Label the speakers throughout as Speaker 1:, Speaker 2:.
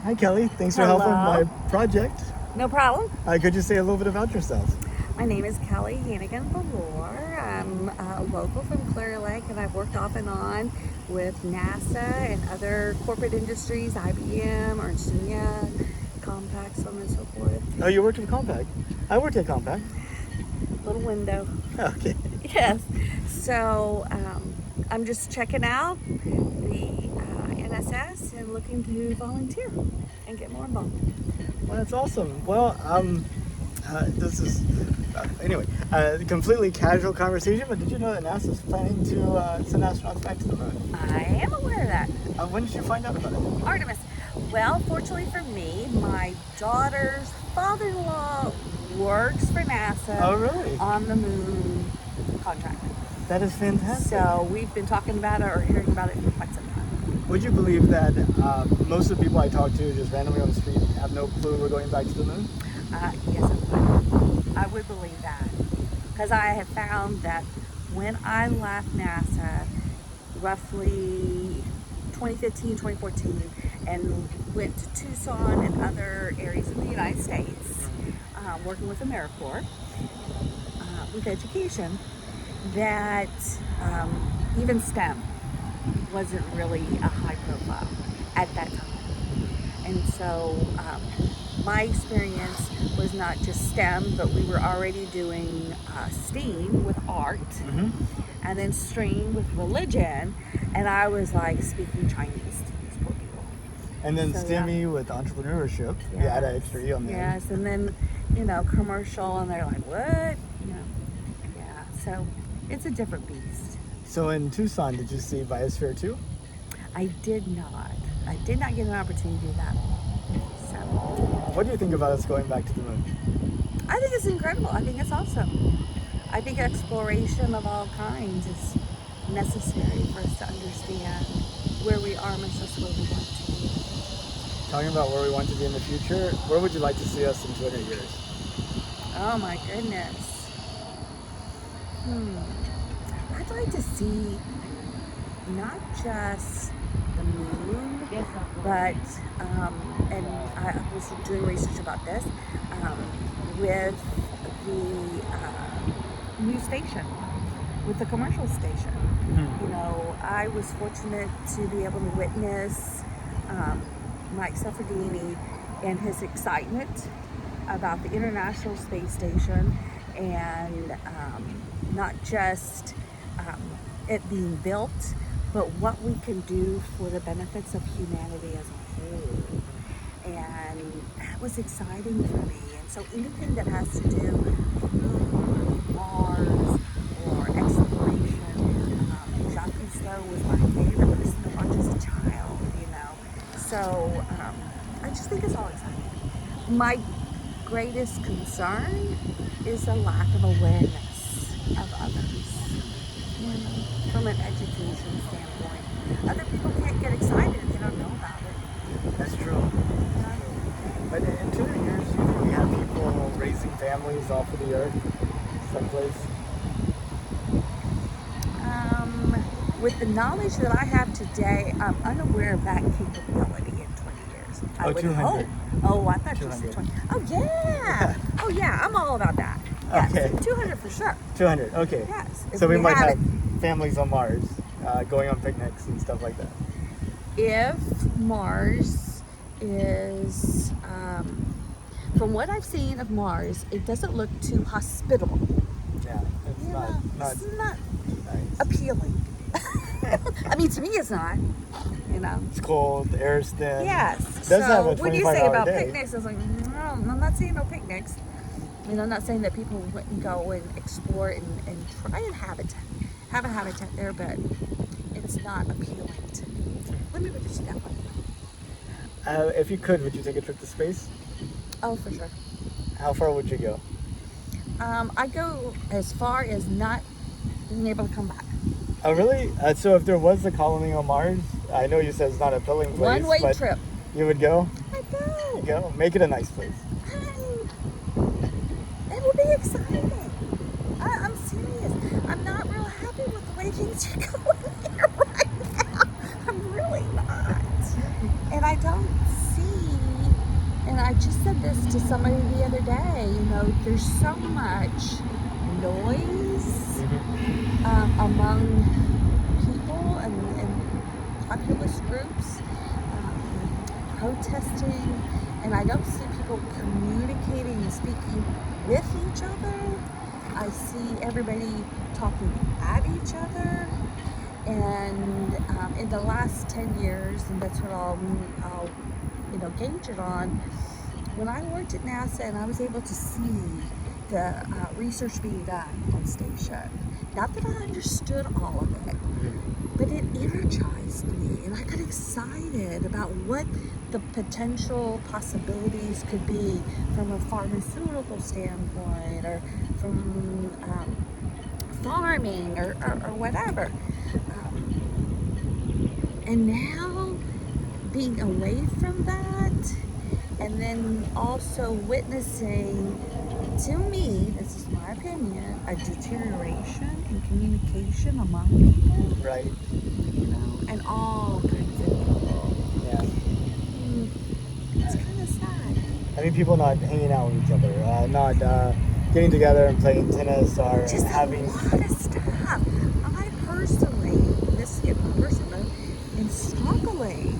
Speaker 1: Hi, Kelly. Thanks for
Speaker 2: Hello.
Speaker 1: helping my project.
Speaker 2: No problem.
Speaker 1: Could you say a little bit about yourself?
Speaker 2: My name is Kelly Hannigan Valor. I'm local from Clear Lake, and I've worked off and on with NASA and other corporate industries, IBM, Ernst & Young, Compaq, so on and so forth.
Speaker 1: Oh, you worked at Compaq. I worked at Compaq.
Speaker 2: Little window.
Speaker 1: Okay.
Speaker 2: Yes. So I'm just checking out the NSS and looking to volunteer and get more involved.
Speaker 1: Well, that's awesome. Well, this is anyway a completely casual conversation. But did you know that NASA's planning to send astronauts back to the moon?
Speaker 2: I am aware of that.
Speaker 1: When did you find out about it?
Speaker 2: Artemis. Well, fortunately for me, my daughter's father-in-law works for NASA.
Speaker 1: Oh, really?
Speaker 2: On the moon contract.
Speaker 1: That is fantastic.
Speaker 2: So we've been talking about it or hearing about it for quite some time.
Speaker 1: Would you believe that most of the people I talk to just randomly on the street have no clue we're going back to the moon?
Speaker 2: Yes, I would. I would believe that. Because I have found that when I left NASA, roughly 2015, 2014, and went to Tucson and other areas of the United States, working with AmeriCorps, with education, that even STEM wasn't really a high profile at that time. And so my experience was not just STEM, but we were already doing STEAM with art, and then STREAM with religion, and I was like speaking Chinese to these poor people.
Speaker 1: And then
Speaker 2: So,
Speaker 1: STEMI with entrepreneurship. You
Speaker 2: Yes.
Speaker 1: add an extra E on there.
Speaker 2: Yes, and then, commercial, and they're like, what? Yeah, so it's a different beast.
Speaker 1: So in Tucson, did you see Biosphere 2?
Speaker 2: I did not. I did not get an opportunity to do that. So
Speaker 1: What do you think about us going back to the moon?
Speaker 2: I think it's incredible. I think it's awesome. I think exploration of all kinds is necessary for us to understand where we are and just where we want to be.
Speaker 1: Talking about where we want to be in the future, where would you like to see us in 200 years?
Speaker 2: Oh my goodness. I'd like to see not just the moon, but, and I was doing research about this, with the new station, with the commercial station. I was fortunate to be able to witness Mike Suffredini and his excitement about the International Space Station, and not just it being built, but what we can do for the benefits of humanity as a whole. And that was exciting for me. And so anything that has to do with Mars or exploration, Jacques Cousteau was my favorite person to watch as a child, So I just think it's all exciting. My greatest concern is a lack of awareness of others. From an education standpoint, other people can't get excited if they don't know about it.
Speaker 1: That's true. But in 200 years, do you think we have people raising families off of the earth someplace?
Speaker 2: With the knowledge that I have today, I'm unaware of that capability in 20 years. I would
Speaker 1: 200.
Speaker 2: hope. Oh, I thought you said
Speaker 1: 200.
Speaker 2: 20. Oh, yeah. Oh, yeah. I'm all about that. Yes.
Speaker 1: Okay.
Speaker 2: 200 for sure.
Speaker 1: 200, okay.
Speaker 2: Yes. If
Speaker 1: So we might
Speaker 2: have
Speaker 1: have families on Mars going on picnics and stuff like that.
Speaker 2: If Mars is, from what I've seen of Mars, it doesn't look too hospitable.
Speaker 1: Yeah, it's not
Speaker 2: It's not
Speaker 1: nice.
Speaker 2: appealing. I mean, to me, it's not.
Speaker 1: It's cold, the air's thin.
Speaker 2: Yes.
Speaker 1: It does have a
Speaker 2: when you
Speaker 1: 25
Speaker 2: say
Speaker 1: hour
Speaker 2: about
Speaker 1: day.
Speaker 2: picnics, it's like, no, I'm not saying no picnics. I'm not saying that people wouldn't go and explore and try and have a habitat there, but it's not appealing to me. Let me put it that way.
Speaker 1: If you could, would you take a trip to space?
Speaker 2: Oh, for sure.
Speaker 1: How far would you go?
Speaker 2: I go as far as not being able to come back.
Speaker 1: Oh, really? So if there was a colony on Mars, I know you said it's not a filling place.
Speaker 2: One-way
Speaker 1: but
Speaker 2: trip.
Speaker 1: You would go?
Speaker 2: I go.
Speaker 1: You go? Make it a nice place.
Speaker 2: It will be exciting. I'm serious. I'm not real happy with the way things are going here right now. I'm really not. And I don't see And I just said this to somebody the other day. There's so much noise among people and populist groups protesting, and I don't see people communicating and speaking with each other. I see everybody talking at each other. And in the last 10 years, and that's what I'll gauge it on, when I worked at NASA and I was able to see the research being done on station, not that I understood all of it, but it energized me, and I got excited about what the potential possibilities could be from a pharmaceutical standpoint, or from farming, or whatever. And now, being away from that, and then also witnessing, to me, this is my opinion, a deterioration in communication among people.
Speaker 1: Right.
Speaker 2: And all kinds of people.
Speaker 1: Yeah.
Speaker 2: It's kind of sad.
Speaker 1: I mean, people not hanging out with each other, not getting together and playing tennis, or
Speaker 2: Just
Speaker 1: having.
Speaker 2: a lot of stuff. I personally, this is personal, am struggling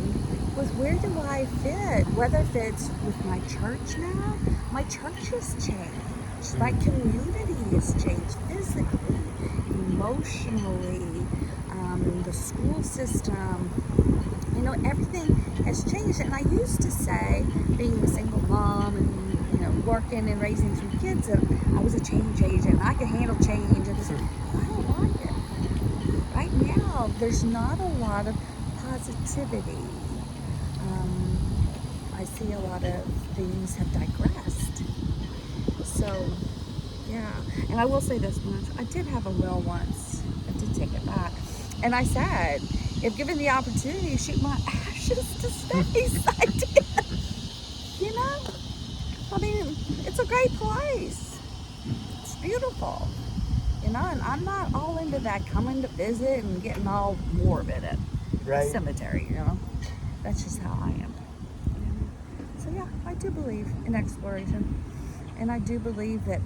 Speaker 2: with where do I fit, whether if it's with my church now. My church has changed. My community has changed physically, emotionally, the school system. Everything has changed. And I used to say, being a single mom and working and raising 2 kids, that I was a change agent. I could handle change. And I don't like it. Right now, there's not a lot of positivity. I see a lot of things have digressed. So, yeah. And I will say this much. I did have a will once. I did take it back. And I said, if given the opportunity to shoot my ashes to space, I did. I mean, it's a great place. It's beautiful. And I'm not all into that coming to visit and getting all morbid at
Speaker 1: Right.
Speaker 2: the cemetery, That's just how I am. So yeah, I do believe in exploration. And I do believe that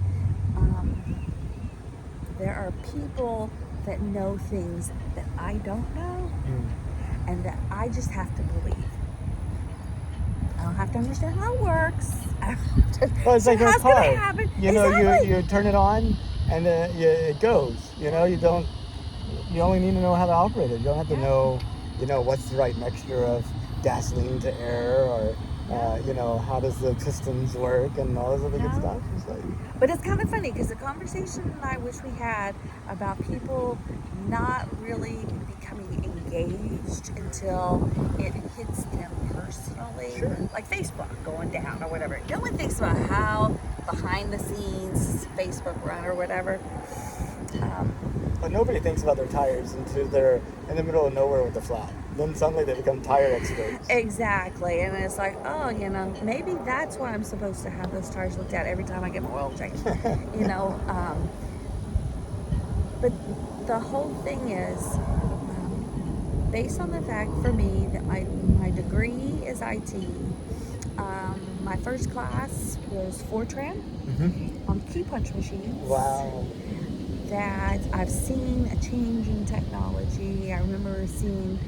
Speaker 2: there are people that know things that I don't know, and that I just have to believe. I don't have to understand how it works. I don't have to
Speaker 1: Well, it's like
Speaker 2: how
Speaker 1: a
Speaker 2: it's gonna
Speaker 1: car.
Speaker 2: happen.
Speaker 1: You turn it on, and it goes. You only need to know how to operate it. You don't have to know, what's the right mixture of gasoline to air, or how does the pistons work, and all this other good stuff. It's like,
Speaker 2: but it's kind of funny, because the conversation that I wish we had about people not really becoming engaged until it hits them personally,
Speaker 1: Sure.
Speaker 2: like Facebook going down or whatever. No one thinks about how behind the scenes Facebook run or whatever.
Speaker 1: But nobody thinks about their tires until they're in the middle of nowhere with a flat. Then suddenly they become tire experts.
Speaker 2: Exactly, and it's like, oh, maybe that's why I'm supposed to have those tires looked at every time I get my oil changed. But the whole thing is, based on the fact for me that my degree is IT. My first class was Fortran on key punch machines.
Speaker 1: Wow.
Speaker 2: That I've seen a change in technology. I remember seeing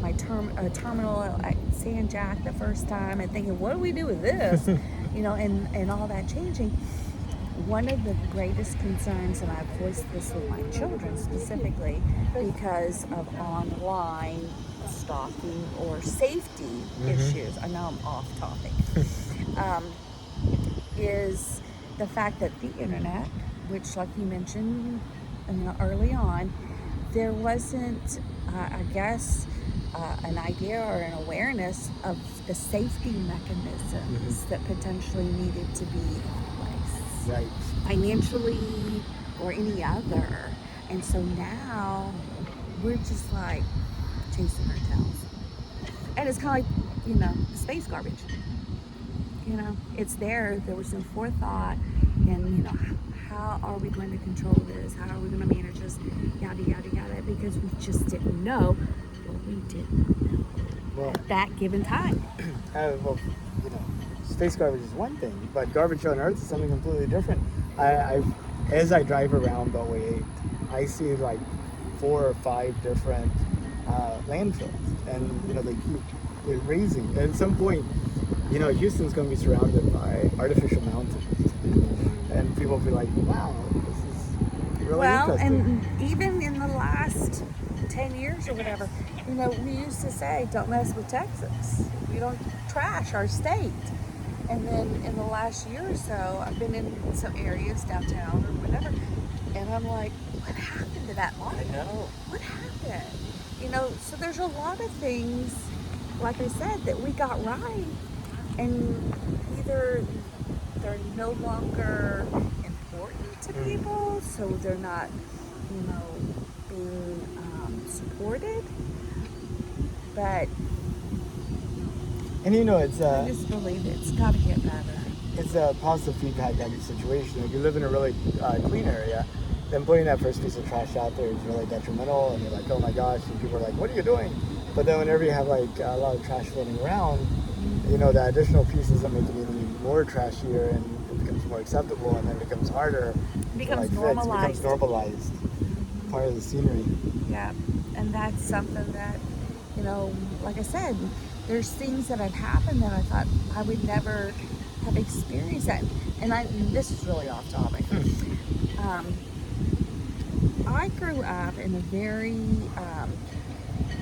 Speaker 2: my terminal at San Jack the first time and thinking, what do we do with this? And all that changing. One of the greatest concerns, and I've voiced this with my children specifically, because of online stalking or safety issues. I know I'm off topic. Is the fact that the internet, which, like you mentioned early on, there wasn't, I guess, an idea or an awareness of the safety mechanisms that potentially needed to be in place.
Speaker 1: Right.
Speaker 2: Financially or any other. And so now we're just like chasing our tails. And it's kind of like, space garbage. It's there. There was no forethought. And, how are we going to control this? How are we going to manage this? Yada, yada, yada. Because we just didn't know what we didn't know at that given time.
Speaker 1: space garbage is one thing, but garbage on Earth is something completely different. As I drive around Beltway 8, I see like 4 or 5 different landfills, and they keep raising. At some point, Houston's going to be surrounded by artificial mountains, and people will be like, "Wow, this is really interesting."
Speaker 2: And even in the last 10 years or whatever, we used to say, "Don't mess with Texas. We don't trash our state." And then in the last year or so, I've been in some areas downtown or whatever, and I'm like, what happened to that market?
Speaker 1: I know.
Speaker 2: What happened? So there's a lot of things, like I said, that we got right, and either they're no longer important to people, so they're not, being supported. But
Speaker 1: And it's
Speaker 2: I just believe it's got to get better.
Speaker 1: it's a positive feedback type of situation. If you live in a really clean area, then putting that first piece of trash out there is really detrimental, and you're like, oh my gosh, and people are like, what are you doing? But then whenever you have like a lot of trash floating around, the additional pieces that make it even more trashier, and it becomes more acceptable, and then it becomes harder.
Speaker 2: It becomes
Speaker 1: to, like, fix. It becomes normalized, part of the scenery.
Speaker 2: Yeah, and that's something that, like I said, there's things that have happened that I thought I would never have experienced that. And this is really off topic. I grew up in a very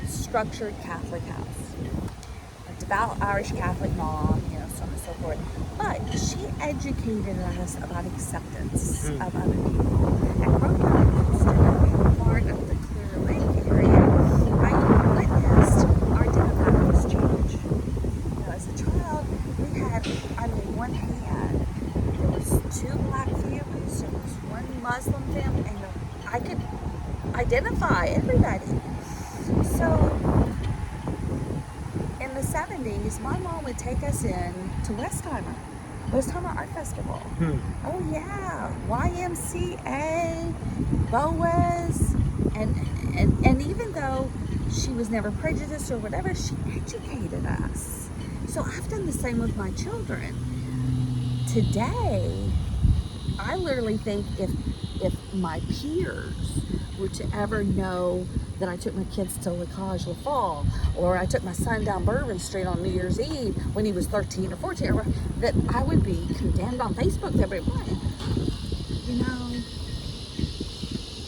Speaker 2: structured Catholic house. A devout Irish Catholic mom, so on and so forth. But she educated us about acceptance of other people. And growing up in Houston, being part of the Clear Lake area, I witnessed our demographics change. As a child, we had, one hand, there was 2 black families, there was 1 Muslim family, and I could identify everybody. So in the 70s, my mom would take us in to Westheimer Art Festival. Oh yeah, YMCA, Boas, and even though she was never prejudiced or whatever, she educated us. So I've done the same with my children. Today, I literally think if my peers were to ever know that I took my kids to La Cage La Fall, or I took my son down Bourbon Street on New Year's Eve when he was 13 or 14, that I would be condemned on Facebook to everyone.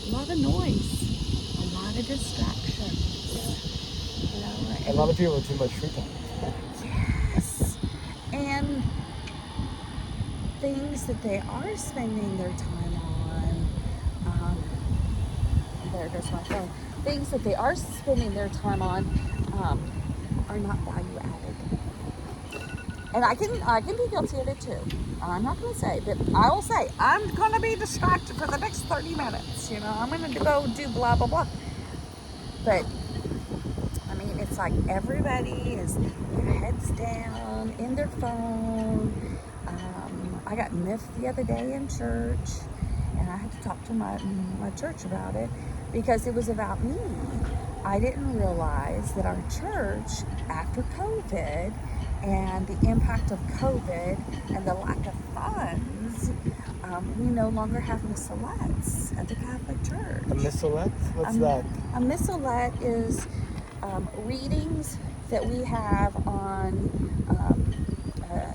Speaker 2: A lot of noise, a lot of distractions.
Speaker 1: A lot of people have too much free time.
Speaker 2: Yes, and things that they are spending their time on. There goes my phone. Things that they are spending their time on are not value added, and I can be guilty of it too. I'm not going to say, but I will say I'm going to be distracted for the next 30 minutes. I'm going to go do blah blah blah. But it's like everybody is their heads down in their phone. I got miffed the other day in church, and I had to talk to my church about it because it was about me. I didn't realize that our church, after COVID and the impact of COVID and the lack of funds, we no longer have missalets at the Catholic Church.
Speaker 1: A missalet? What's that?
Speaker 2: A missalet is readings that we have on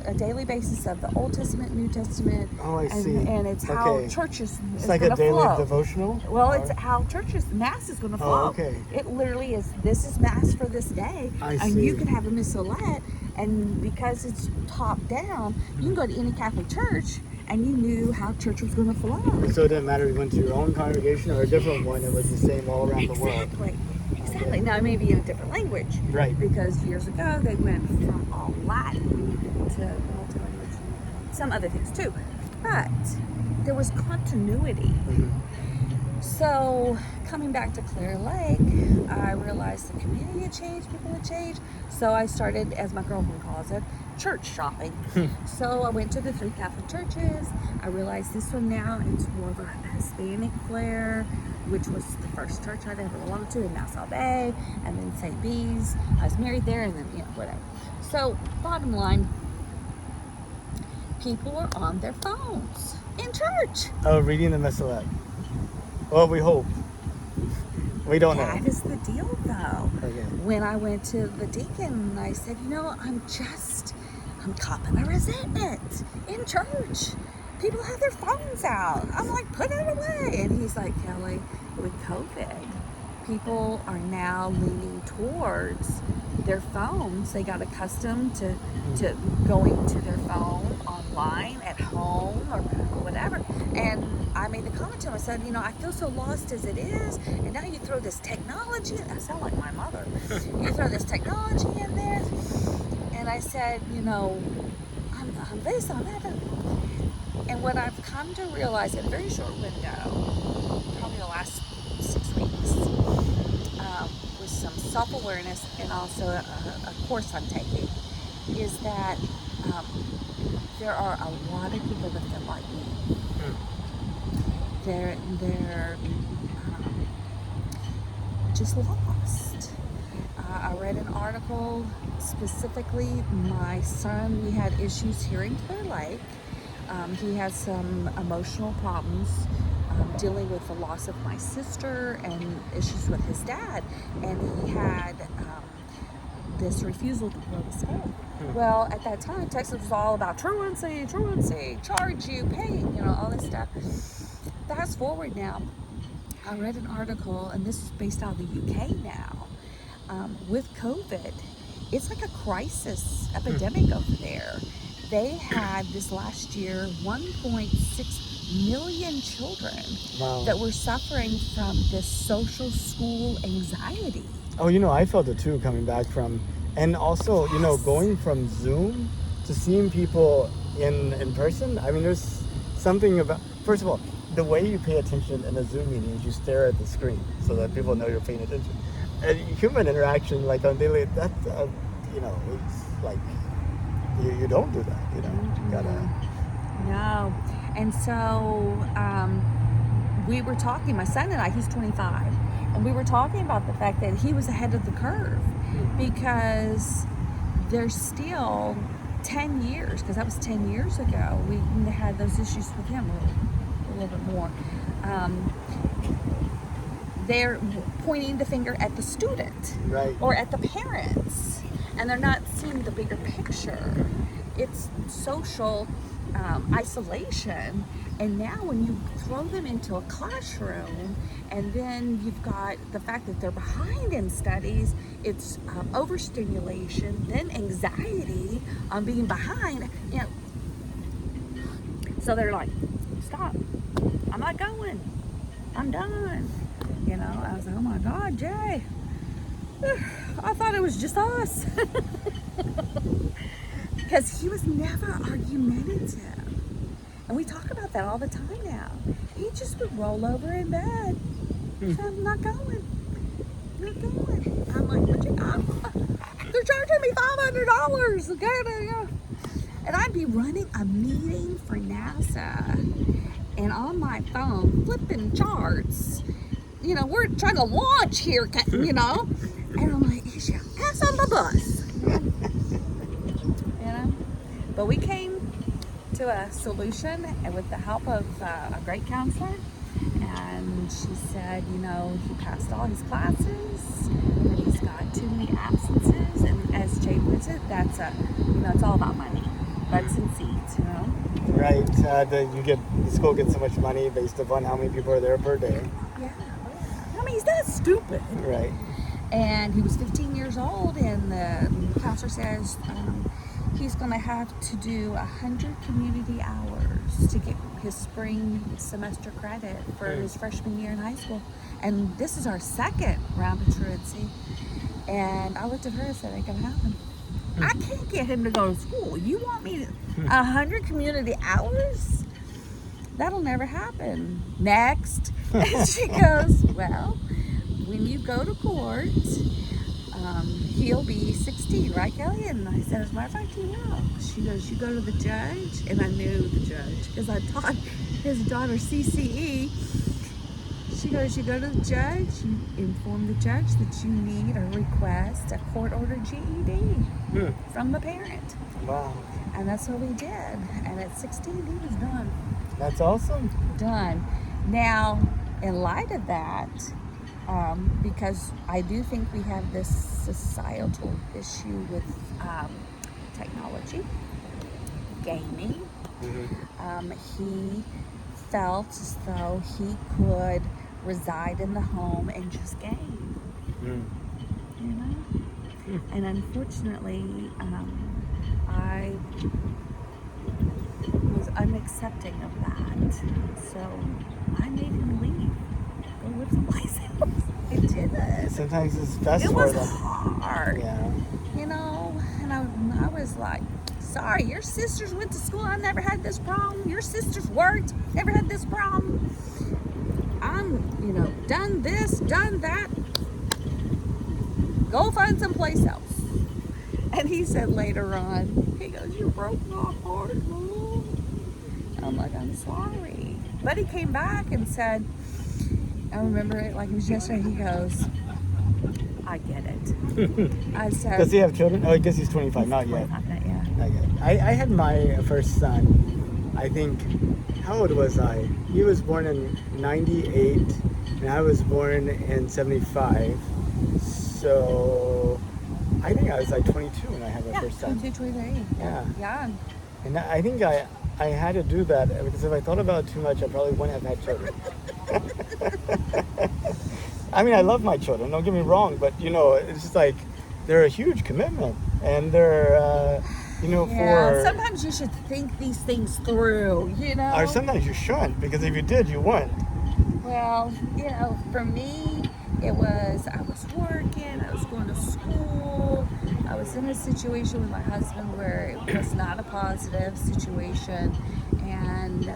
Speaker 2: a daily basis of the Old Testament, New Testament.
Speaker 1: Oh, I see.
Speaker 2: And it's how churches
Speaker 1: It's
Speaker 2: is
Speaker 1: like
Speaker 2: going
Speaker 1: a
Speaker 2: to
Speaker 1: daily
Speaker 2: flow.
Speaker 1: devotional?
Speaker 2: Well, it's how Mass is going to flow.
Speaker 1: Oh, okay.
Speaker 2: It literally is, this is Mass for this day.
Speaker 1: I
Speaker 2: and
Speaker 1: see.
Speaker 2: you can have a missalet, and because it's top down, you can go to any Catholic church, and you knew how church was going to flow.
Speaker 1: So it didn't matter if you went to your own congregation or a different one, it was the same all around the world.
Speaker 2: Exactly. Now, maybe in a different language.
Speaker 1: Right.
Speaker 2: Because years ago, they went from all Latin to multi-language, some other things too. But there was continuity. So, coming back to Clear Lake, I realized the community had changed, people had changed. So I started, as my girlfriend calls it, church shopping. So I went to the 3 Catholic churches. I realized this one now, it's more of a Hispanic flair, which was the first church I'd ever belonged to in Nassau Bay, and then St. Bees. I was married there, and then, whatever. So, bottom line, people were on their phones in church.
Speaker 1: Oh, reading the Missal. Well, we hope. We don't know.
Speaker 2: That is the deal, though.
Speaker 1: Okay.
Speaker 2: When I went to the deacon, I said, I'm copping a resentment in church. People have their phones out. I'm like, put it away. And he's like, Kelly, with COVID, people are now leaning towards their phones. They got accustomed to going to their phone online at home or whatever. And I made the comment to him. I said, I feel so lost as it is. And now you throw this technology. I sound like my mother. You throw this technology in there. And I said, I'm this, I'm that. And what I've come to realize in a very short window, probably the last 6 weeks, with some self-awareness and also a course I'm taking, is that there are a lot of people that feel like me. They're just lost. I read an article specifically. My son, we had issues here in Clear Lake. He had some emotional problems dealing with the loss of my sister and issues with his dad. And he had this refusal to go to school. Well, at that time, Texas was all about truancy, charge you, pay, all this stuff. Fast forward now, I read an article, and this is based out of the UK now. With COVID, it's like a crisis epidemic over there. They had this last year 1.6 million children that were suffering from this social school anxiety.
Speaker 1: Oh, I felt it too coming back from, and also, going from Zoom to seeing people in person. I mean, there's something about, first of all, the way you pay attention in a Zoom meeting is you stare at the screen so that people know you're paying attention. And human interaction, like on daily, that's, it's like, you don't do that, you gotta.
Speaker 2: No. And so we were talking, my son and I, he's 25, and we were talking about the fact that he was ahead of the curve because there's still 10 years, because that was 10 years ago, we had those issues with him a little bit more. They're pointing the finger at the student,
Speaker 1: right,
Speaker 2: or at the parents, and they're not seeing the bigger picture. It's social isolation, and now when you throw them into a classroom, and then you've got the fact that they're behind in studies, it's overstimulation, then anxiety on being behind. So they're like, stop, I'm not going, I'm done. I was like, oh my God, Jay, I thought it was just us. Because he was never argumentative. And we talk about that all the time now. He just would roll over in bed. I'm not going. I'm like, they're charging me $500. Okay? And I'd be running a meeting for NASA. And on my phone, flipping charts. We're trying to launch here, And I'm like, is your ass on the bus? But we came to a solution, and with the help of a great counselor. And she said, he passed all his classes, but he's got too many absences. And as Jay puts it, that's it's all about money. Butts and seats,
Speaker 1: Right. The school gets so much money based upon how many people are there per day.
Speaker 2: Yeah. I mean, he's not stupid.
Speaker 1: Right.
Speaker 2: And he was 15 years old, and the counselor says he's going to have to do 100 community hours to get his spring semester credit for his freshman year in high school. And this is our second round of truancy. And I looked at her and said, ain't going to happen. I can't get him to go to school. You want me to 100 community hours? That'll never happen. Next. And she goes, well, when you go to court, he'll be 16, right, Kelly? And I said, as a matter of fact, he will. She goes, you go to the judge, and I knew the judge because I taught his daughter CCE. She goes, you go to the judge, you inform the judge that you need or request a court-ordered GED from the parent.
Speaker 1: Wow.
Speaker 2: And that's what we did. And at 16, he was done.
Speaker 1: That's awesome.
Speaker 2: Done. Now, in light of that, because I do think we have this societal issue with technology, gaming, he felt as though he could reside in the home and just game. You know? And unfortunately, I was unaccepting of that. So I made him leave. Go live someplace else. I did it.
Speaker 1: Sometimes it's best
Speaker 2: It
Speaker 1: for
Speaker 2: was
Speaker 1: them.
Speaker 2: hard.
Speaker 1: Yeah.
Speaker 2: You know, and I was like, sorry, your sisters went to school. I never had this problem. Your sisters worked. Never had this problem. I'm, done this, done that. Go find someplace else. And he said later on, he goes, you broke my heart, Mom. I'm like, I'm sorry. But he came back and said, I remember it like it was yesterday, he goes, I get it. I said,
Speaker 1: Does he have children? Oh, I guess he's 25, not yet.
Speaker 2: Not yet.
Speaker 1: Not yet. I had my first son, I think, how old was I? He was born in 98, and I was born in 75. So I think I was like 22 when I had my first son.
Speaker 2: 22, 23. Yeah.
Speaker 1: And I think I had to do that because if I thought about it too much, I probably wouldn't have had children. I mean, I love my children, don't get me wrong, but it's just like they're a huge commitment, and they're for
Speaker 2: sometimes you should think these things through,
Speaker 1: or sometimes you shouldn't, because if you did, you wouldn't.
Speaker 2: Well, for me, it was, I was working, I was going to school, I was in a situation with my husband where it was not a positive situation, and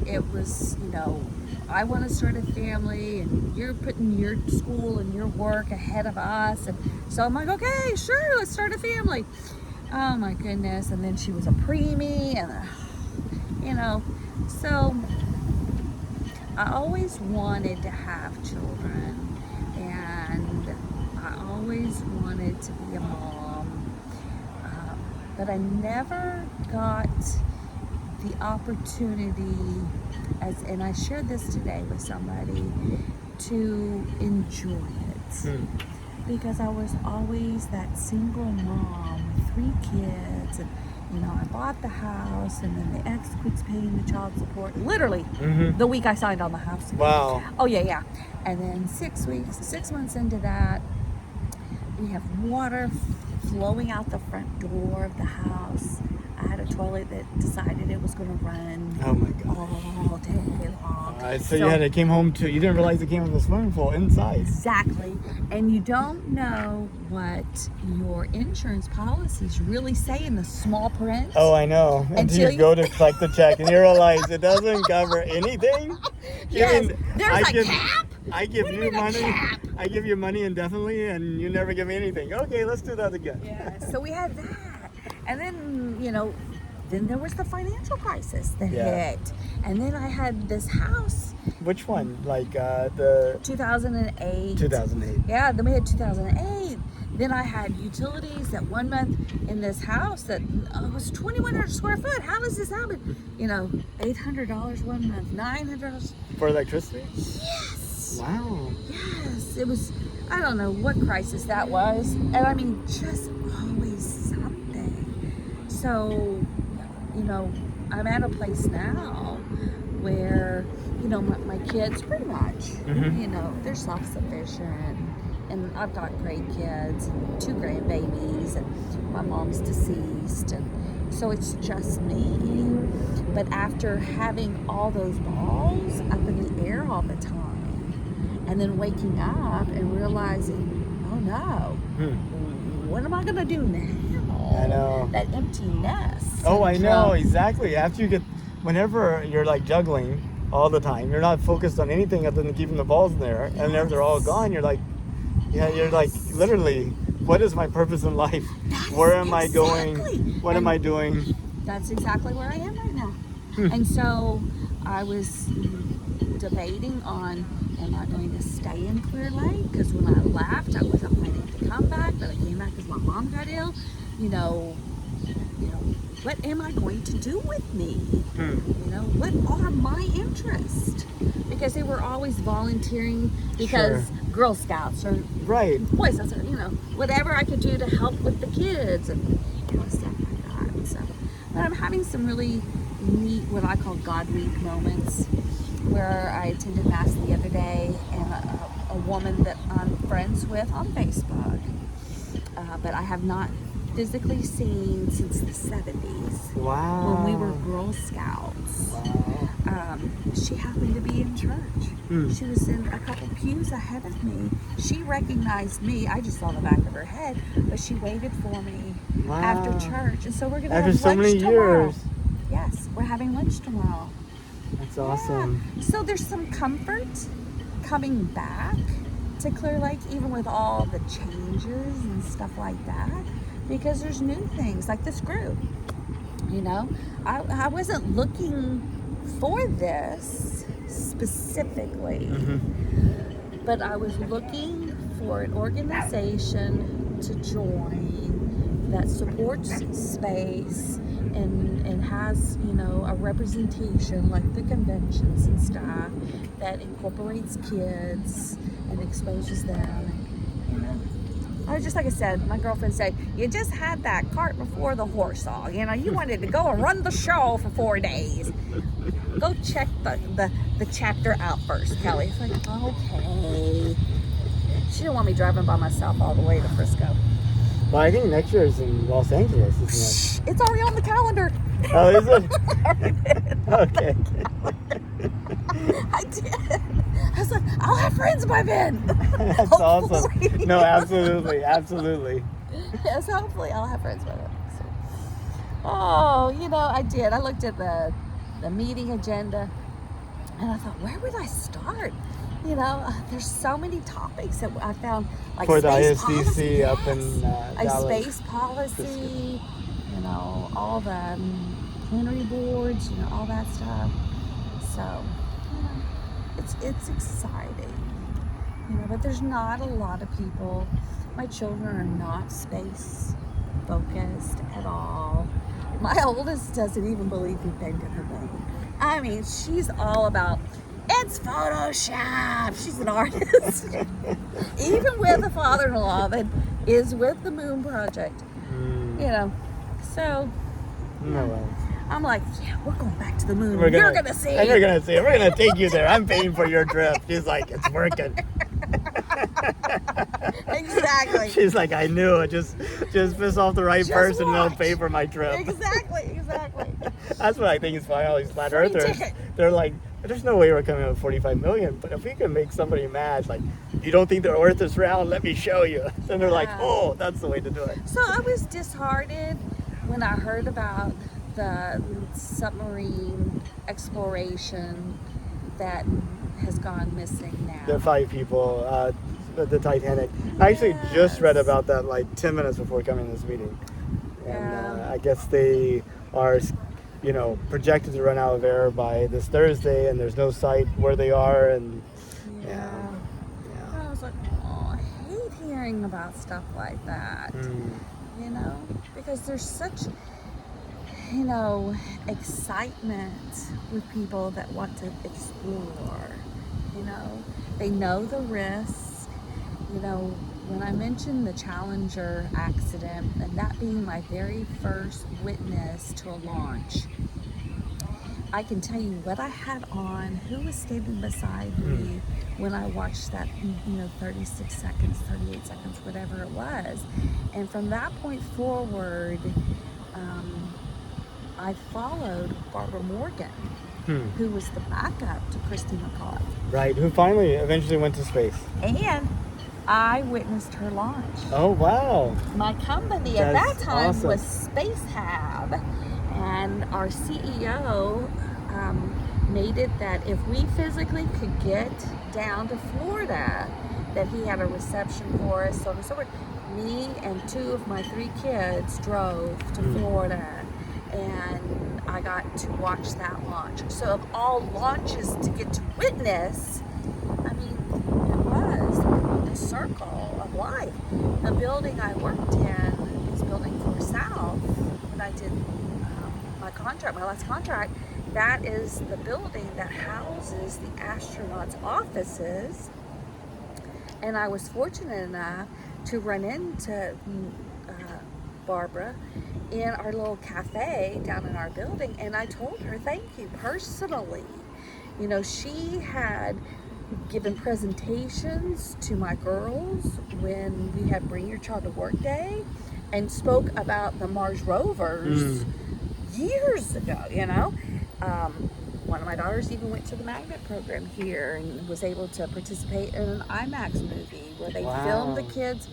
Speaker 2: it was, I want to start a family, and you're putting your school and your work ahead of us, and so I'm like, okay, sure, let's start a family. Oh my goodness. And then she was a preemie, and so I always wanted to have children, and I always wanted to be a mom, but I never got the opportunity, and I shared this today with somebody, to enjoy it. Because I was always that single mom with 3 kids, and I bought the house, and then the ex quits paying the child support literally the week I signed on the house.
Speaker 1: Wow.
Speaker 2: Oh yeah. And then 6 months into that, we have water flowing out the front door of the house. I had a toilet that decided it was going to run.
Speaker 1: Oh my God.
Speaker 2: All day long.
Speaker 1: So you came home to, you didn't realize it came with a swimming pool inside.
Speaker 2: Exactly. And you don't know what your insurance policies really say in the small print.
Speaker 1: Oh, I know. Until you go to collect the check and you realize it doesn't cover anything.
Speaker 2: Yes, there's a cap.
Speaker 1: I give you money. I give you money indefinitely, and you never give me anything. Okay, let's do that again.
Speaker 2: Yeah. So we had that. And then, then there was the financial crisis that hit. And then I had this house.
Speaker 1: Which one? Like the
Speaker 2: 2008.
Speaker 1: 2008.
Speaker 2: Yeah, then we had 2008. Then I had utilities that 1 month in this house that was 2,100 square foot. How does this happen? $800 1 month, $900.
Speaker 1: For electricity?
Speaker 2: Yes.
Speaker 1: Wow.
Speaker 2: Yes. It was, I don't know what crisis that was. And I mean, just always something. So, I'm at a place now where, my kids pretty much, they're self-sufficient, and I've got great kids, and 2 grandbabies, and my mom's deceased, and so it's just me. But after having all those balls up in the air all the time, and then waking up and realizing, oh no, what am I gonna do now?
Speaker 1: I know.
Speaker 2: That empty nest.
Speaker 1: Oh, I know, exactly. Whenever you're like juggling all the time, you're not focused on anything other than keeping the balls in there, and then they're all gone. You're like, you're like, literally, what is my purpose in life? Where am I going? What am I doing?
Speaker 2: That's exactly where I am right now. And so I was debating on, am I going to stay in Clear Lake? Because when I left, I wasn't planning to come back, but I came back because my mom got ill. what am I going to do with me?
Speaker 1: Hmm.
Speaker 2: You know, what are my interests? Because they were always volunteering because
Speaker 1: Sure.
Speaker 2: Girl Scouts or
Speaker 1: Right.
Speaker 2: Boy Scouts or, you know, whatever I could do to help with the kids and stuff like that. So, but I'm having some really neat, what I call God Week moments, where I attended Mass the other day, and a woman that I'm friends with on Facebook, but I have not physically seen since the 70s
Speaker 1: Wow.
Speaker 2: when we were Girl Scouts.
Speaker 1: Wow.
Speaker 2: She happened to be in church.
Speaker 1: Hmm.
Speaker 2: She was in a couple pews ahead of me. She recognized me. I just saw the back of her head, but she waited for me
Speaker 1: Wow.
Speaker 2: after church. And so we're going to
Speaker 1: After
Speaker 2: have
Speaker 1: so
Speaker 2: lunch
Speaker 1: many
Speaker 2: tomorrow.
Speaker 1: years.
Speaker 2: Yes, we're having lunch tomorrow.
Speaker 1: That's awesome.
Speaker 2: Yeah. So there's some comfort coming back to Clear Lake, even with all the changes and stuff like that, because there's new things like this group. You know, I wasn't looking for this specifically, but I was looking for an organization to join that supports space and has, you know, a representation like the conventions and stuff that incorporates kids and exposes them. You know, I was just, like I said, my girlfriend said, you just had that cart before the horse all. You know, you wanted to go and run the show for 4 days. Go check the chapter out first, Kelly. It's like, okay. She didn't want me driving by myself all the way to Frisco.
Speaker 1: Well, I think next year is in Los Angeles, isn't
Speaker 2: It's already on the calendar.
Speaker 1: it? Oh, is it? Okay.
Speaker 2: I did. I was like, I'll have friends by then.
Speaker 1: That's awesome.
Speaker 2: Hopefully.
Speaker 1: No, absolutely. Absolutely.
Speaker 2: Yes, hopefully I'll have friends by then. So. Oh, you know, I did. I looked at the meeting agenda and I thought, where would I start? You know, there's so many topics that I found, like
Speaker 1: For the
Speaker 2: space
Speaker 1: ISDC
Speaker 2: policy,
Speaker 1: up
Speaker 2: yes.
Speaker 1: in
Speaker 2: Like
Speaker 1: Dallas.
Speaker 2: space policy, you know, all the plenary boards, you know, all that stuff. So, you know, it's exciting, you know, but there's not a lot of people. My children are not space focused at all. My oldest doesn't even believe we've been to the moon. I mean, she's all about, it's Photoshop. She's an artist. Even with a father-in-law that is with the Moon Project, you know. So,
Speaker 1: No, well.
Speaker 2: I'm like, yeah, we're going back to the moon.
Speaker 1: You're
Speaker 2: You're gonna see.
Speaker 1: And you're gonna see it. We're gonna take you there. I'm paying for your trip. She's like, it's working.
Speaker 2: Exactly.
Speaker 1: She's like, I knew it. Just piss off the right
Speaker 2: Just
Speaker 1: person and they'll
Speaker 2: watch.
Speaker 1: pay for my trip.
Speaker 2: Exactly.
Speaker 1: That's what I think is funny. All these flat
Speaker 2: Free
Speaker 1: earthers,
Speaker 2: ticket.
Speaker 1: they're like, there's no way we're coming up with 45 million. But if we can make somebody mad, like, you don't think the earth is round? Let me show you. Then they're like,
Speaker 2: Yeah.
Speaker 1: oh, that's the way to do it.
Speaker 2: So I was disheartened when I heard about the submarine exploration that has gone missing now.
Speaker 1: The 5 people, the Titanic. I actually just read
Speaker 2: Yes.
Speaker 1: about that like 10 minutes before coming to this meeting. And
Speaker 2: Yeah.
Speaker 1: I guess they are, you know, projected to run out of air by this Thursday, and there's no sight where they are. And
Speaker 2: Yeah.
Speaker 1: yeah.
Speaker 2: I was like, oh, I hate hearing about stuff like that. You know, because there's such, you know, excitement with people that want to explore. You know, they know the risk. You know, when I mentioned the Challenger accident and that being my very first witness to a launch, I can tell you what I had on, who was standing beside me when I watched that, you know, 36 seconds, 38 seconds, whatever it was. And from that point forward, I followed Barbara Morgan, who was the backup to Christy McCall.
Speaker 1: Right, who finally eventually went to space.
Speaker 2: And I witnessed her launch.
Speaker 1: Oh, wow.
Speaker 2: My company at
Speaker 1: That's
Speaker 2: that time
Speaker 1: awesome.
Speaker 2: was Space Hab, and our CEO made it that if we physically could get down to Florida, that he had a reception for us. So me and 2 of my 3 kids drove to Florida, and I got to watch that launch. So of all launches to get to witness, I mean, it was the circle of life. The building I worked in is Building 4 South, and I did my contract, my last contract, that is the building that houses the astronauts' offices. And I was fortunate enough to run into Barbara in our little cafe down in our building, and I told her thank you personally. You know, she had given presentations to my girls when we had Bring Your Child to Work Day and spoke about the Mars rovers years ago, you know. One of my daughters even went to the magnet program here and was able to participate in an IMAX movie where they filmed the kids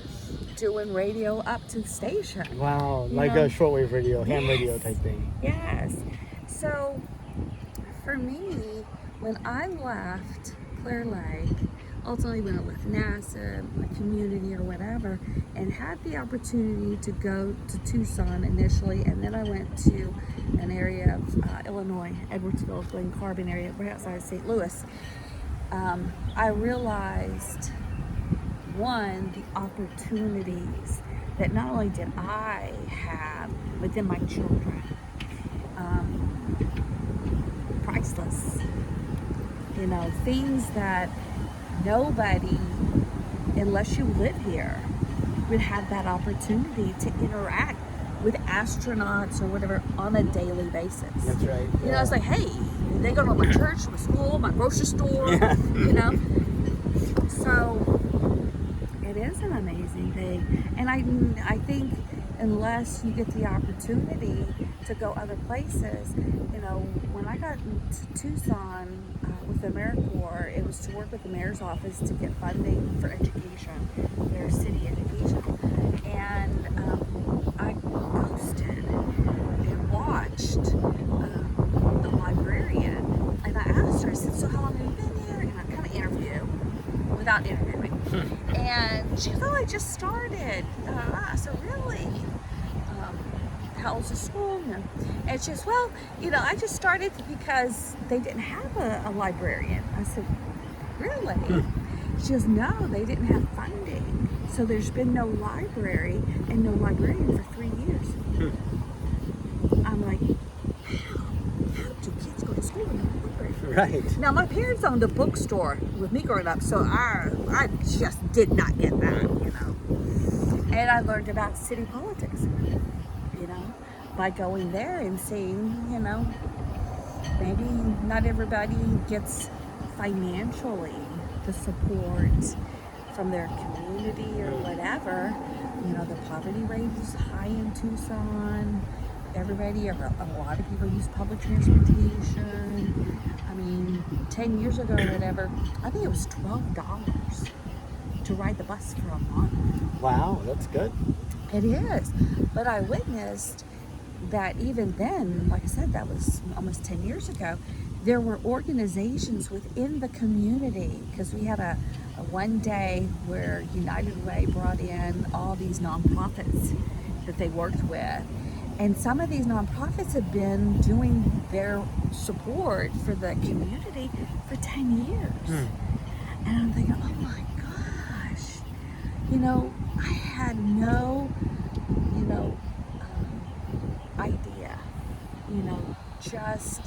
Speaker 2: doing radio up to the station.
Speaker 1: Wow, like a shortwave radio, ham radio type thing.
Speaker 2: Yes. So for me, when I left Clear Lake, ultimately when I left NASA, my community or whatever, and had the opportunity to go to Tucson initially, and then I went to an area of Illinois, Edwardsville, Glen Carbon area, right outside of St. Louis, I realized, one, the opportunities that not only did I have, but then my children. Priceless. You know, things that nobody, unless you live here, would have that opportunity to interact with astronauts or whatever on a daily basis.
Speaker 1: That's right.
Speaker 2: You know, it's like, hey, they go to my church, my school, my grocery store, you know. So it is an amazing thing. And I think unless you get the opportunity to go other places, you know, when I got to Tucson with AmeriCorps, it was to work with the mayor's office to get funding for education, their city education. And I ghosted and watched the librarian, and I asked her, I said, so how long have you been here? And I kind of interviewed without interviewing. And she goes, oh, I just started. I said, really? How old's the school? And she goes, well, you know, I just started because they didn't have a librarian. I said, really? She goes, no, they didn't have funding. So there's been no library and no librarian for 3 years. I'm like, how do kids go to school and no library?
Speaker 1: Right.
Speaker 2: Now, my parents owned a bookstore with me growing up, so I just did not get that, you know. And I learned about city politics, you know, by going there and seeing, you know, maybe not everybody gets financially the support from their community or whatever. You know, the poverty rate is high in Tucson. Everybody, a lot of people use public transportation. I mean, 10 years ago or whatever, I think it was $12 to ride the bus for a month.
Speaker 1: Wow, that's good.
Speaker 2: It is. But I witnessed that even then, like I said, that was almost 10 years ago, there were organizations within the community, because we had a one day where United Way brought in all these nonprofits that they worked with. And some of these nonprofits have been doing their support for the community for 10 years. And I'm thinking, oh my gosh, you know, I had no, you know, idea, you know, just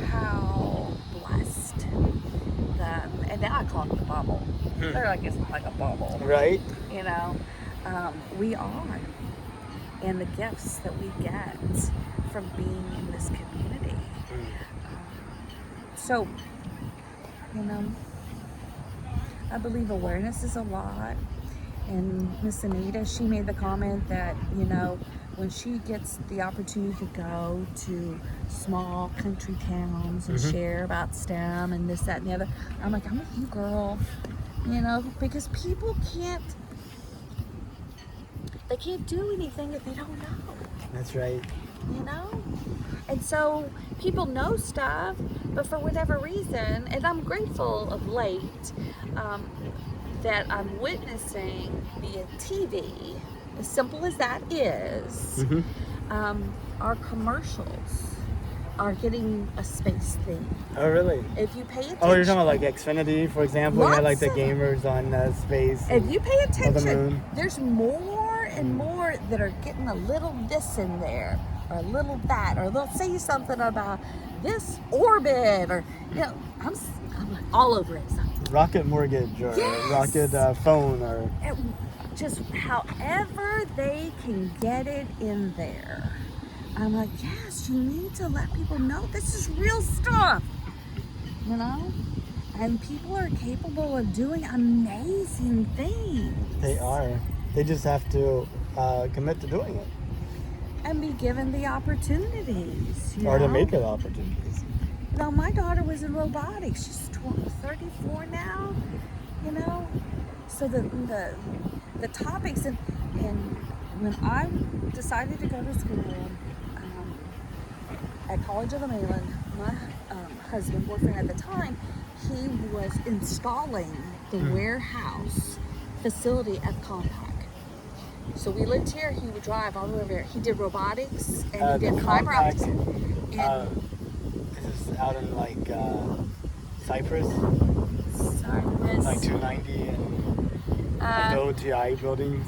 Speaker 2: how blessed and now I call it the bubble. They're like, it's like a bubble.
Speaker 1: Right.
Speaker 2: You know, we are. And the gifts that we get from being in this community. So, you know, I believe awareness is a lot. And Miss Anita, she made the comment that, you know, when she gets the opportunity to go to small country towns and share about STEM and this, that, and the other, I'm like, I'm with you, girl. You know, because people can't do anything if they don't know.
Speaker 1: That's right.
Speaker 2: You know? And so people know stuff, but for whatever reason, and I'm grateful of late that I'm witnessing via TV, as simple as that is, our commercials are getting a space thing.
Speaker 1: Oh, really?
Speaker 2: If you pay attention.
Speaker 1: Oh, you're talking about like Xfinity, for example? You had like the
Speaker 2: Lots of
Speaker 1: gamers on space.
Speaker 2: If you pay
Speaker 1: the
Speaker 2: attention,
Speaker 1: moon.
Speaker 2: there's more and more that are getting a little this in there, or a little that, or they'll say something about this orbit, or I'm like all over it. So,
Speaker 1: Rocket Mortgage or
Speaker 2: yes!
Speaker 1: Rocket Phone or
Speaker 2: just however they can get it in there. I'm like, yes, you need to let people know this is real stuff, and people are capable of doing amazing things.
Speaker 1: They are. They just have to commit to doing it.
Speaker 2: And be given the opportunities.
Speaker 1: Or to make it opportunities.
Speaker 2: Now, my daughter was in robotics. She's 34 now, So the topics, and when I decided to go to school at College of the Mainland, my husband, boyfriend at the time, he was installing the warehouse facility at Compaq. So we lived here, he would drive all the way over here. He did robotics and he did fiber optics.
Speaker 1: This is out in like Cyprus, like 290 and the OTI buildings.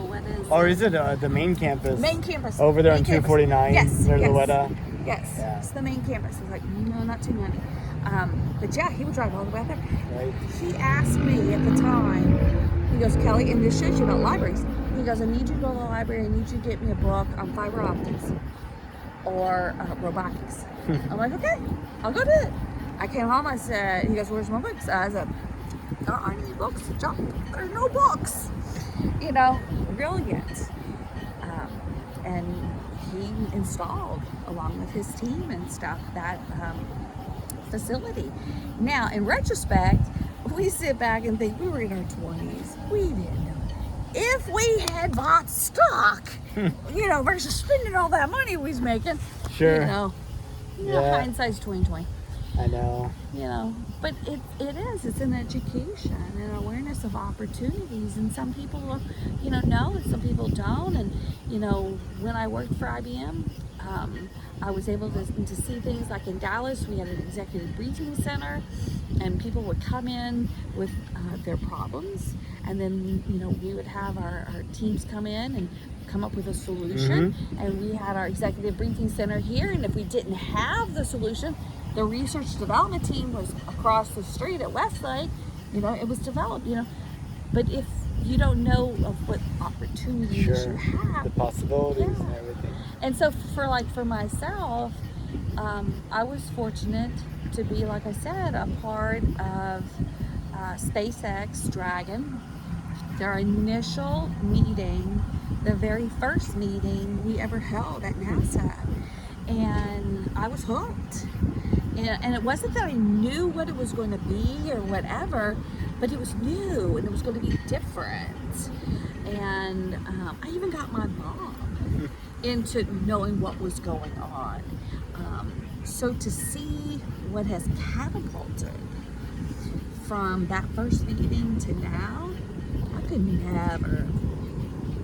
Speaker 2: What is
Speaker 1: Or is it the main campus?
Speaker 2: Main campus.
Speaker 1: Over there
Speaker 2: main
Speaker 1: on
Speaker 2: campus.
Speaker 1: 249
Speaker 2: yes,
Speaker 1: near
Speaker 2: yes,
Speaker 1: Loretta?
Speaker 2: Yes,
Speaker 1: Yeah.
Speaker 2: It's the main campus. I was like, no, not 290. But yeah, he would drive all the way out there.
Speaker 1: Right.
Speaker 2: He asked me at the time, he goes, Kelly, and this shows you about libraries. He goes, I need you to go to the library. I need you to get me a book on fiber optics or robotics. I'm like, okay, I'll go do it. I came home, I said, he goes, where's my books? I said, there aren't any books. John, there's no books. Brilliant. And he installed, along with his team and stuff, that facility. Now, in retrospect, we sit back and think we were in our 20s. We didn't know. If we had bought stock, versus spending all that money we was making,
Speaker 1: Sure.
Speaker 2: Yeah. Hindsight's 2020.
Speaker 1: I know.
Speaker 2: But it's an education and awareness of opportunities, and some people know, and some people don't. And when I worked for IBM, I was able to see things like in Dallas. We had an executive briefing center, and people would come in with their problems, and then we would have our teams come in and come up with a solution. And we had our executive briefing center here, and if we didn't have the solution, the research development team was across the street at Westlake. It was developed. But if you don't know of what opportunities you have,
Speaker 1: the possibilities and everything.
Speaker 2: And so for myself, I was fortunate to be, like I said, a part of SpaceX Dragon. Their initial meeting, the very first meeting we ever held at NASA, and I was hooked. And it wasn't that I knew what it was going to be or whatever, but it was new and it was going to be different. And I even got my mom into knowing what was going on. So to see what has catapulted from that first meeting to now, I could never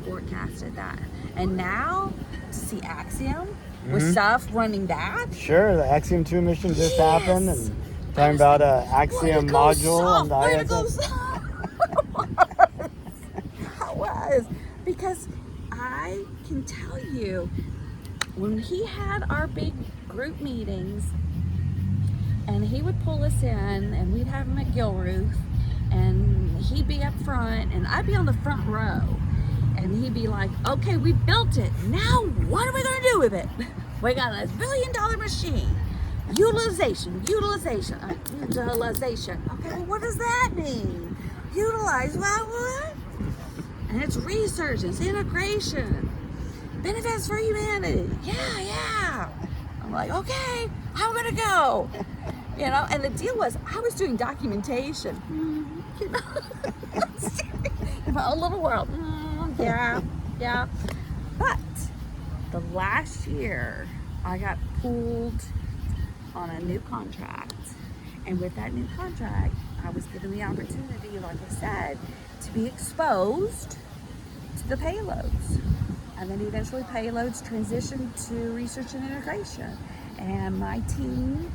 Speaker 2: forecasted that. And now to see Axiom with stuff running that.
Speaker 1: Sure, the Axiom 2 mission just happened, and talking about an Axiom module on the ISS.
Speaker 2: I was, because I can tell you, when he had our big group meetings, and he would pull us in, and we'd have him at Gilruth, and he'd be up front, and I'd be on the front row. And he'd be like, okay, we built it. Now what are we going to do with it? We got a $1 billion machine. Utilization. Okay, well, what does that mean? Utilize what? And it's research, it's integration. Benefits for humanity. Yeah. I'm like, okay, I'm going to go. And the deal was, I was doing documentation. In my own little world. Yeah. But the last year, I got pulled on a new contract. And with that new contract, I was given the opportunity, like I said, to be exposed to the payloads. And then eventually payloads transitioned to research and integration. And my team,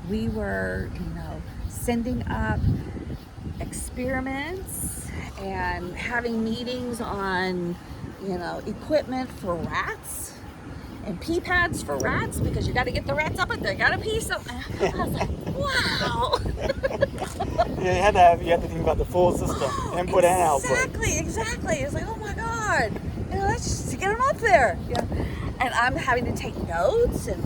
Speaker 2: we were, sending up experiments and having meetings on, equipment for rats and pee pads for rats, because you got to get the rats up and they got to pee something. I was like, wow.
Speaker 1: Yeah, you had to think about the full system, input and output.
Speaker 2: Exactly. It's like, oh my God, let's just get them up there. Yeah. And I'm having to take notes and.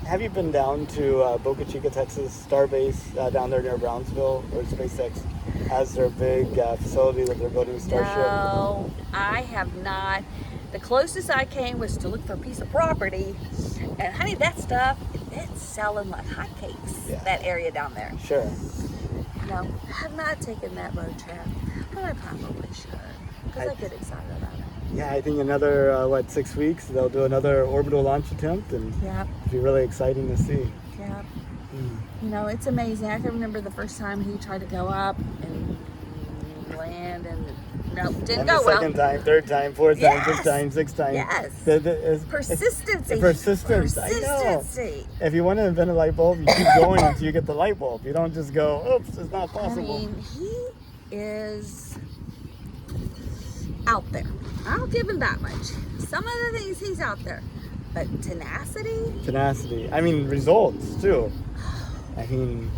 Speaker 1: Have you been down to Boca Chica, Texas, Starbase down there near Brownsville, where SpaceX has their big facility that they're building Starship?
Speaker 2: No, I have not. The closest I came was to look for a piece of property, and honey, that stuff, it's selling like hotcakes.
Speaker 1: Yeah.
Speaker 2: That area down there.
Speaker 1: Sure.
Speaker 2: No, I have not taken that road trip, but I probably should, because I get excited about it.
Speaker 1: Yeah, I think another 6 weeks they'll do another orbital launch attempt, and
Speaker 2: Yep.
Speaker 1: it'll be really exciting to see.
Speaker 2: Yep. It's amazing. I can remember the first time he tried to go up and land, and no, didn't
Speaker 1: And
Speaker 2: go
Speaker 1: the
Speaker 2: well.
Speaker 1: second time, third time, fourth time, fifth
Speaker 2: Yes.
Speaker 1: time, sixth time.
Speaker 2: Yes. Persistency.
Speaker 1: Persistence. I know.
Speaker 2: Persistency.
Speaker 1: If you want to invent a light bulb, you keep going until you get the light bulb. You don't just go, oops, it's not
Speaker 2: I
Speaker 1: possible.
Speaker 2: mean, he is out there. I'll give him that much. Some of the things he's out there, but tenacity.
Speaker 1: I mean, results too. I mean,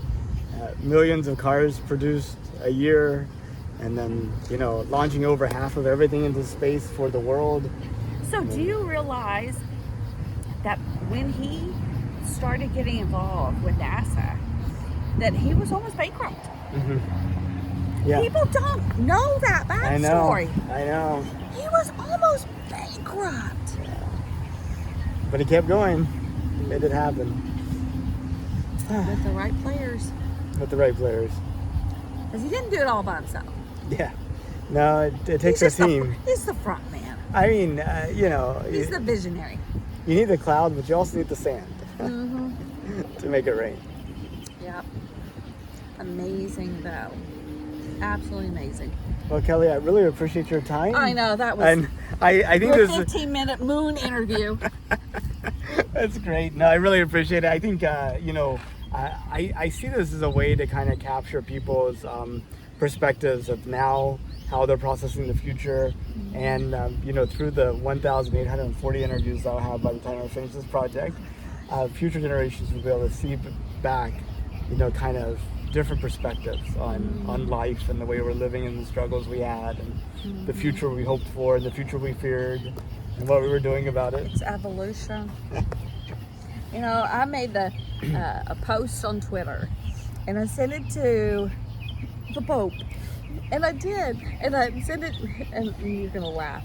Speaker 1: millions of cars produced a year, and then launching over half of everything into space for the world.
Speaker 2: So do you realize that when he started getting involved with NASA, that he was almost bankrupt?
Speaker 1: Yeah,
Speaker 2: People don't know that
Speaker 1: I know.
Speaker 2: backstory.
Speaker 1: I know.
Speaker 2: He was almost bankrupt.
Speaker 1: But he kept going. Made it happen.
Speaker 2: With the right players.
Speaker 1: With the right players.
Speaker 2: Because he didn't do it all by himself.
Speaker 1: Yeah. No, it takes
Speaker 2: He's
Speaker 1: a
Speaker 2: just
Speaker 1: team.
Speaker 2: He's the front man.
Speaker 1: I mean,
Speaker 2: He's the visionary.
Speaker 1: you need the cloud, but you also need the sand to make it rain.
Speaker 2: Yep. Amazing, though. Absolutely amazing.
Speaker 1: Well, Kelly, I really appreciate your time.
Speaker 2: I know, that was
Speaker 1: And I think
Speaker 2: a
Speaker 1: this
Speaker 2: 15-minute moon interview.
Speaker 1: that's great. No, I really appreciate it. I think I see this as a way to kind of capture people's perspectives of now, how they're processing the future, and through the 1,840 interviews I'll have by the time I finish this project, future generations will be able to see back, kind of different perspectives on life and the way we're living and the struggles we had and the future we hoped for and the future we feared and what we were doing about it.
Speaker 2: It's evolution. I made a post on Twitter, and I sent it to the Pope, and I did, and I sent it, and you're gonna laugh.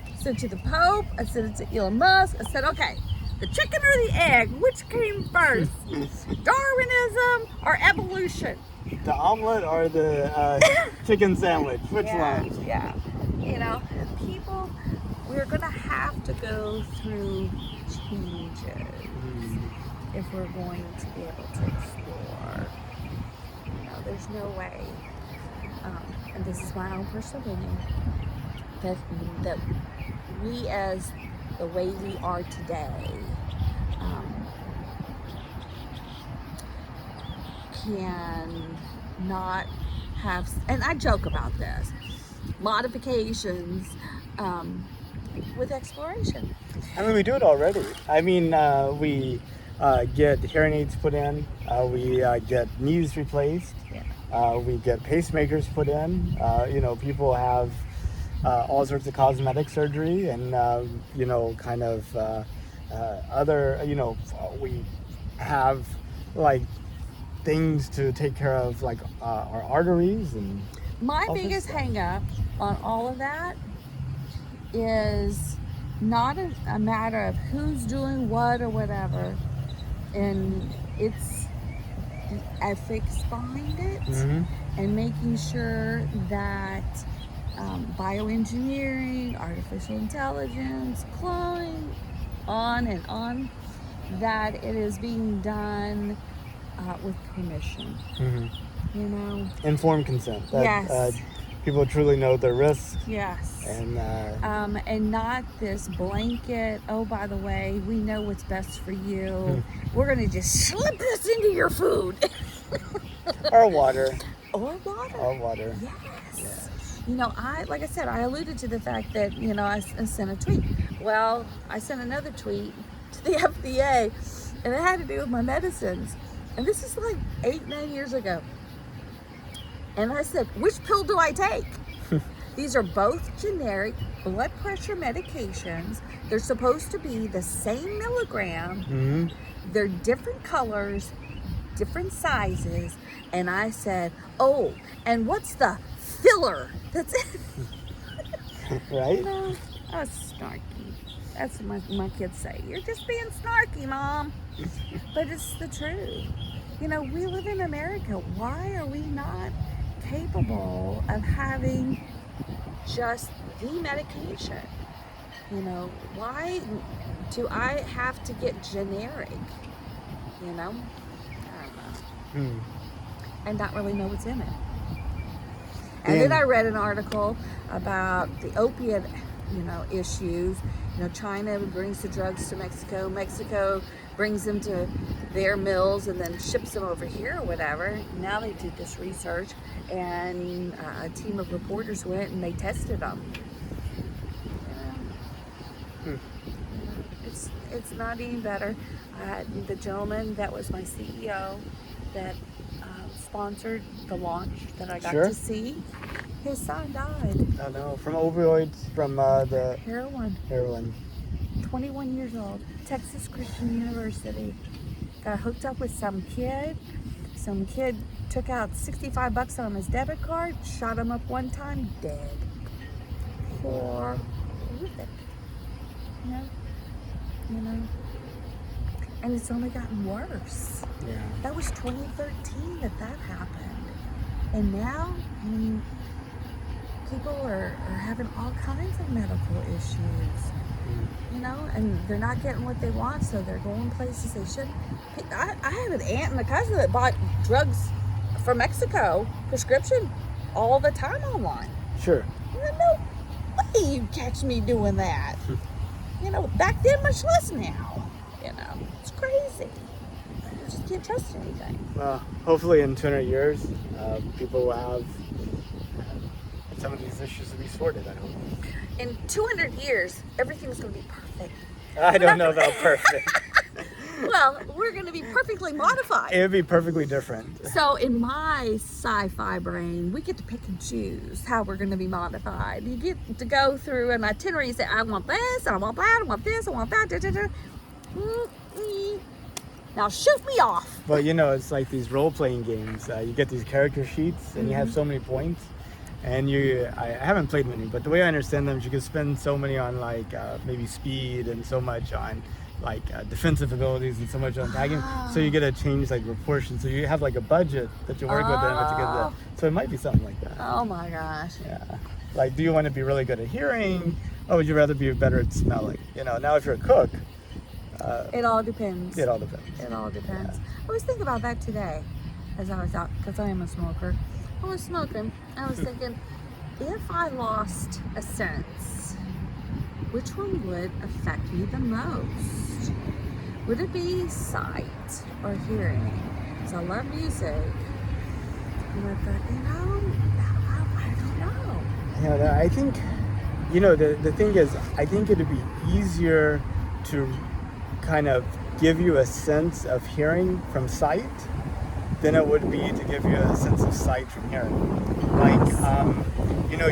Speaker 2: I sent it to the Pope. I sent it to Elon Musk. I said, okay, the chicken or the egg, which came first? Darwinism or evolution?
Speaker 1: The omelet or the chicken sandwich? Which one?
Speaker 2: Yeah. People, we're going to have to go through changes if we're going to be able to explore. There's no way, and this is my own personal opinion, that we, as the way we are today, can not have, and I joke about this, modifications with exploration.
Speaker 1: I mean, we do it already. I mean, we get hearing aids put in, we get knees replaced, we get pacemakers put in, people have all sorts of cosmetic surgery and, kind of other, we have like things to take care of, like our arteries and
Speaker 2: my
Speaker 1: all this
Speaker 2: biggest
Speaker 1: stuff.
Speaker 2: hang up on all of that is not a matter of who's doing what or whatever, and it's the ethics behind it and making sure that bioengineering, artificial intelligence, cloning, on and on, that it is being done with permission.
Speaker 1: Informed consent. That,
Speaker 2: Yes.
Speaker 1: People truly know their risks
Speaker 2: Yes.
Speaker 1: and
Speaker 2: not this blanket, oh, by the way, we know what's best for you. We're going to just slip this into your food.
Speaker 1: or water.
Speaker 2: Or water.
Speaker 1: Or water.
Speaker 2: Yes. You know, like I said, I alluded to the fact that, you know, I sent a tweet. Well, I sent another tweet to the FDA, and it had to do with my medicines. And this is like 8-9 years ago. And I said, which pill do I take? These are both generic blood pressure medications. They're supposed to be the same milligram.
Speaker 1: Mm-hmm.
Speaker 2: They're different colors, different sizes. And I said, oh, and what's the filler that's in?
Speaker 1: Right?
Speaker 2: You know, I was snarky. That's what my kids say. You're just being snarky, Mom. But it's the truth. You know, we live in America. Why are we not capable of having just the medication? You know, why do I have to get generic? You know? I don't know. And not really know what's in it. And then I read an article about the opiate, you know, issues. You know, China brings the drugs to Mexico. Mexico brings them to their mills and then ships them over here or whatever. Now they did this research, and a team of reporters went and they tested them. It's not any better. The gentleman that was my CEO that sponsored the launch that I got to see, his son died.
Speaker 1: Oh no, from opioids, from the
Speaker 2: Heroin. 21 years old. Texas Christian University. Got hooked up with some kid. Some kid took out $65 on his debit card, shot him up one time, dead. Horrific. You know? And it's only gotten worse.
Speaker 1: Yeah.
Speaker 2: That was 2013 that happened. And now, I mean, people are having all kinds of medical issues. You know, and they're not getting what they want, so they're going places they shouldn't. I had an aunt and a cousin that bought drugs from Mexico, prescription, all the time online.
Speaker 1: Sure.
Speaker 2: No way you'd catch me doing that. You know, back then, much less now. You know, it's crazy. You just can't trust anything.
Speaker 1: Well, hopefully in 200 years, people will have some of these issues to be sorted, I hope.
Speaker 2: In 200 years, everything's going to be perfect.
Speaker 1: I don't know about perfect.
Speaker 2: Well, we're going to be perfectly modified.
Speaker 1: It would be perfectly different.
Speaker 2: So in my sci-fi brain, we get to pick and choose how we're going to be modified. You get to go through an itinerary and say, I want this, I want that, I want this, I want that. Da, da, da. Now shoot me off.
Speaker 1: But you know, it's like these role-playing games. You get these character sheets and you have so many points. And I haven't played many, but the way I understand them is you can spend so many on like maybe speed and so much on like defensive abilities and so much on tagging. So you get to change like proportions. So you have like a budget that you work with them to get that. So it might be something like that.
Speaker 2: Oh my gosh.
Speaker 1: Yeah. Like, do you want to be really good at hearing, or would you rather be better at smelling? You know, now if you're a cook.
Speaker 2: It all depends.
Speaker 1: It all depends.
Speaker 2: It all depends.
Speaker 1: Yeah.
Speaker 2: I was thinking about that today as I was out, because I am a smoker. I was smoking. I was thinking, if I lost a sense, which one would affect me the most? Would it be sight or hearing? Because I love music. And I thought, I don't know.
Speaker 1: Yeah, I think, the thing is, I think it'd be easier to kind of give you a sense of hearing from sight than it would be to give you a sense of sight from hearing. Like,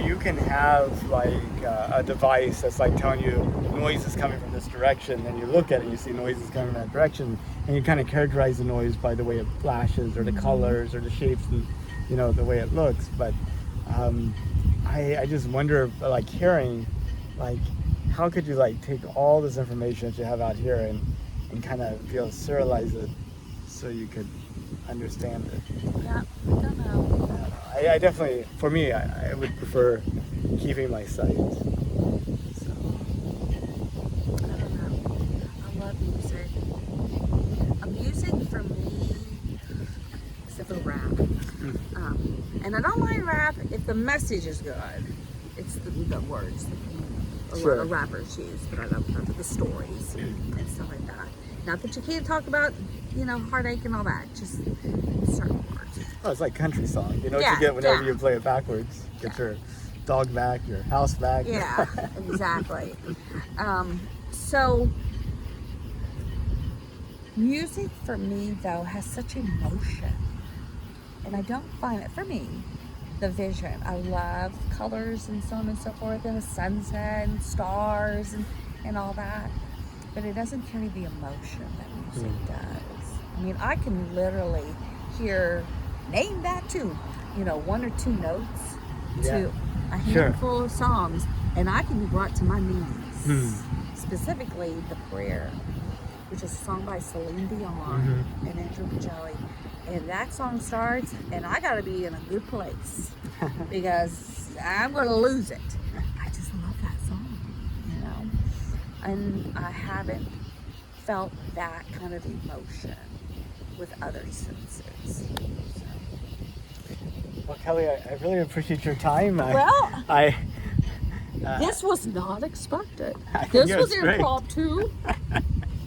Speaker 1: you can have like a device that's like telling you noise is coming from this direction, and you look at it and you see noise is coming in that direction, and you kind of characterize the noise by the way it flashes or the colors or the shapes and, the way it looks. But I just wonder, like hearing, like how could you like take all this information that you have out here and kind of be able to serialize it so you could understand it?
Speaker 2: Yeah, I don't know.
Speaker 1: I definitely, for me, I would prefer keeping my sight. So.
Speaker 2: I don't know. I love music. Music for me is a rap. And I don't mind rap if the message is good. It's the words that a lot of rappers use, but I love the stories and stuff like that. Not that you can't talk about, heartache and all that, just certain words.
Speaker 1: Oh, it's like country song. You know what you get whenever you play it backwards. Get your dog back, your house back.
Speaker 2: Yeah, exactly. So music for me though has such emotion, and I don't find it, for me, the vision. I love colors and so on and so forth, and a sunset and stars and all that, but it doesn't carry the emotion that music does. I mean, I can literally hear, name that tune, you know, one or two notes to a
Speaker 1: Sure.
Speaker 2: handful of songs, and I can be brought to my knees. Specifically, the prayer, which is a song by Celine Dion and Andrew Bocelli. And that song starts, and I gotta be in a good place because I'm gonna lose it. I just love that song, you know? And I haven't felt that kind of emotion with other senses. So.
Speaker 1: Well, Kelly, I really appreciate your time.
Speaker 2: Well,
Speaker 1: I
Speaker 2: this was not expected.
Speaker 1: I think
Speaker 2: This
Speaker 1: it
Speaker 2: was
Speaker 1: was great.
Speaker 2: impromptu.